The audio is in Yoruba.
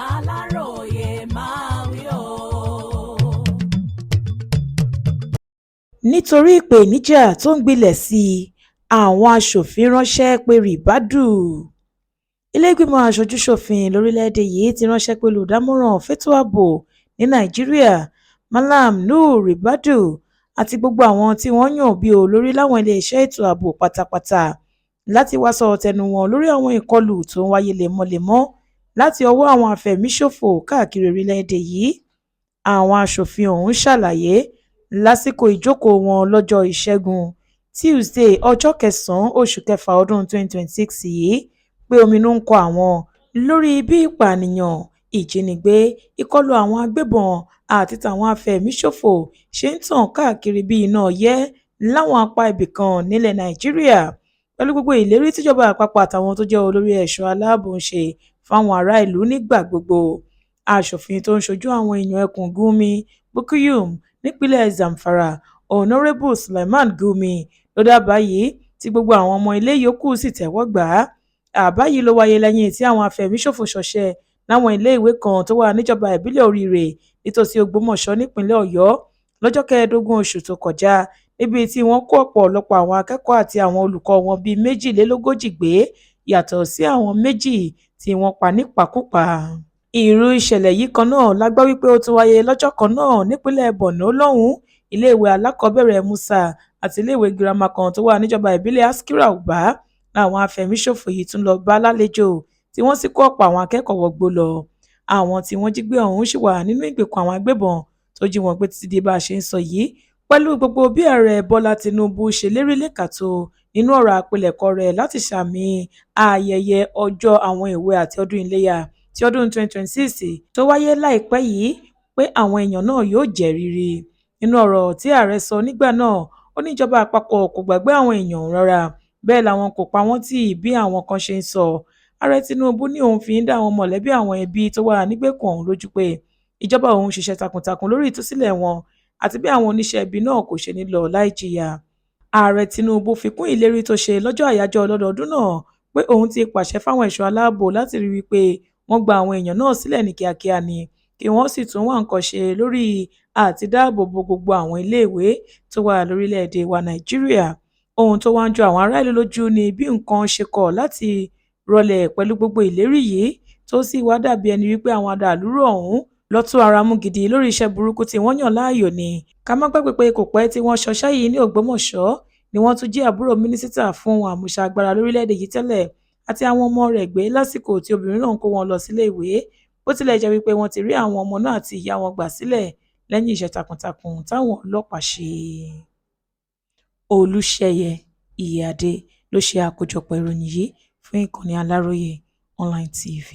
Aláròyé máa wí o. Nítorí ìpèníjà tó ń gbilẹ̀ sí i, àwọn aṣòfin ránṣẹ́ pé Ribadu. Ilé-ìgbìmọ̀ aṣojú-ṣòfin lórílẹ̀‐èdè yìí ti ránṣẹ́ pé olùdámọ̀ràn fẹ́tò ààbò ní Nàìjíríà Mallam Nuhu Ribadu àti gbogbo àwọn tí wọ́n yàn bí olórí láwọn ilé-iṣẹ́ ètò ààbò pátápátá láti wá sọ tẹnu wọn lórí àwọn ìkọlù tó ń wáyé lemọ́lemọ́ láti ọwọ́ àwọn afẹ̀míṣòfò káàkiri orílẹ̀‐èdè yìí. Àwọn aṣòfin ọ̀hún ṣàlàyé lásìkò ìjókòó wọn lọ́jọ́ Ìṣẹ́gun Tuesday ọjọ́ 9 oṣù kẹfà ọdún 2026 yìí pé ominú ń kọ àwọn lórí bí ìpànìyàn, ìjínigbé, ìkọlù àwọn agbébọn àti tàwọn afẹ̀míṣòfò ṣe ń tàn káàkiri bí iná ọyẹ́ láwọn apá ibìkan nílẹ̀ Nàìjíríà, pẹ̀lú gbogbo ìlérí tíjọba àpapọ̀ àtàwọn tó jẹ́ olórí ẹ̀ṣọ́ aláàbò ń ṣe fáwọn ará ìlú nígbà gbogbo. Aṣòfin tó ń ṣojú àwọn èèyàn ẹkùn Gumi Bukuyum nípínlẹ̀ Zamfara Honorable Suleiman Gumi ló dábàá yìí tí gbogbo àwọn ọmọ ilé yòókù sì tẹ́wọ́ gbà á. Àbá yìí ló wáyé lẹ́yìn tí àwọn afẹ̀míṣòfò ṣọṣẹ́ láwọn ilé-ìwé kan tó wà níjọba ìbílẹ̀ Oríire nítòsí Ògbómọ̀ṣọ́ nípínlẹ̀ Ọ̀yọ́ lọ́jọ́ 15 oṣù tó kọjá, níbi tí wọ́n kó ọ̀pọ̀lọpọ̀ àwọn akẹ́kọ̀ọ́ àti àwọn olùkọ́ wọn bíi 42 gbé, yàtọ̀ sí àwọn 2 tí wọ́n pa nípakúpa. Irú ìṣẹ̀lẹ̀ yìí kan náà la gbọ́ wípé ó tún wáyé lọ́jọ́ kan náà nípínlẹ̀ Borno lọ́hùn-ún. Iléèwé alákọ̀ọ́bẹ̀rẹ̀ Musa àti iléèwé girama kan tó wà níjọba ìbílẹ̀ Askira Uba làwọn afẹ̀míṣòfò yìí tún lọ bá lálejò tí wọ́n sì kó ọ̀pọ̀ àwọn akẹ́kọ̀ọ́ wọgbó lọ. Àwọn tí wọ́n jí gbé ọ̀hún ṣì wà nínú ìgbèkùn àwọn agbébọn tó jí wọn gbé títí di bá a ṣe ń sọ yìí, pẹ̀lú gbogbo bí ààrẹ Bọ́lá Tinubu ṣe lérí lékàtó nínú ọ̀rọ̀ àpilẹ̀kọ rẹ̀ láti ṣàmì ayẹyẹ ọjọ́ àwọn èwe àti ọdún iléyá ti ọdún 2026 tó wáyé láìpẹ́ yìí pé àwọn èèyàn náà yóò jẹ́rìírí. Nínú ọ̀rọ̀ tí ààrẹ sọ nígbà náà, ó ní ìjọba àpapọ̀ kò gbàgbé àwọn èèyàn rárá, bẹ́ẹ̀ làwọn kò pa wọ́n tì bí àwọn kan ṣe ń sọ. Ààrẹ Tinubu ní òun fi ń dá àwọn mọ̀lẹ́bí àwọn ẹbí tó wà nígbèkùn ọ̀hún lójú pé ìjọba òun ṣiṣẹ́ takuntakun lórí ìtúsílẹ̀ wọn àti bí àwọn oníṣẹ́ ibi náà kò ṣe ní lọ láì jìyà. Ààrẹ Tinubu fi kún ìlérí tó ṣe lọ́jọ́ àyájọ́ ọlọ́dọọdún náà pé òun ti pàṣẹ fáwọn ẹ̀ṣọ́ aláàbò láti rí wípé wọ́n gba àwọn èèyàn náà sílẹ̀ ní kíákíá ni kí wọ́n sì tún wá nǹkan ṣe lórí àti dáàbò bo gbogbo àwọn iléèwé tó wà lórílẹ̀‐èdè wa Nàìjíríà. Ohun tó wá ń jọ àwọn ará ìlú lójú ni bí nǹkan ṣe kọ̀ láti rọlẹ̀ pẹ̀lú gbogbo ìlérí yìí tó sì wá dàbí ẹni wípé àwọn adàlúrú ọ̀hún lọ́tún ara mú gidi lórí iṣẹ́ burúkú tí wọ́n yàn láàyò ni. Ká má gbàgbé pé kò pẹ́ tí wọ́n ṣọṣẹ́ yìí ní Ògbómọ̀ṣọ́ ni wọ́n tún jí àbúrò mínísítà fún àmúṣagbára lórílẹ̀‐èdè yìí tẹ́lẹ̀ àti àwọn ọmọ rẹ̀ gbé lásìkò tí obìnrin náà ń kó wọn lọ sílé ìwé, bó tilẹ̀ jẹ́ wípé wọ́n ti rí àwọn ọmọ náà àti ìyá wọn gbà sílẹ̀ lẹ́yìn iṣẹ́ takuntakun táwọn ọlọ́pàá ṣe. Olúṣẹ́yẹ Ìyíáde ló ṣe àkójọpọ̀ ìròyìn yìí fún ìkànnì Aláròyé Online TV.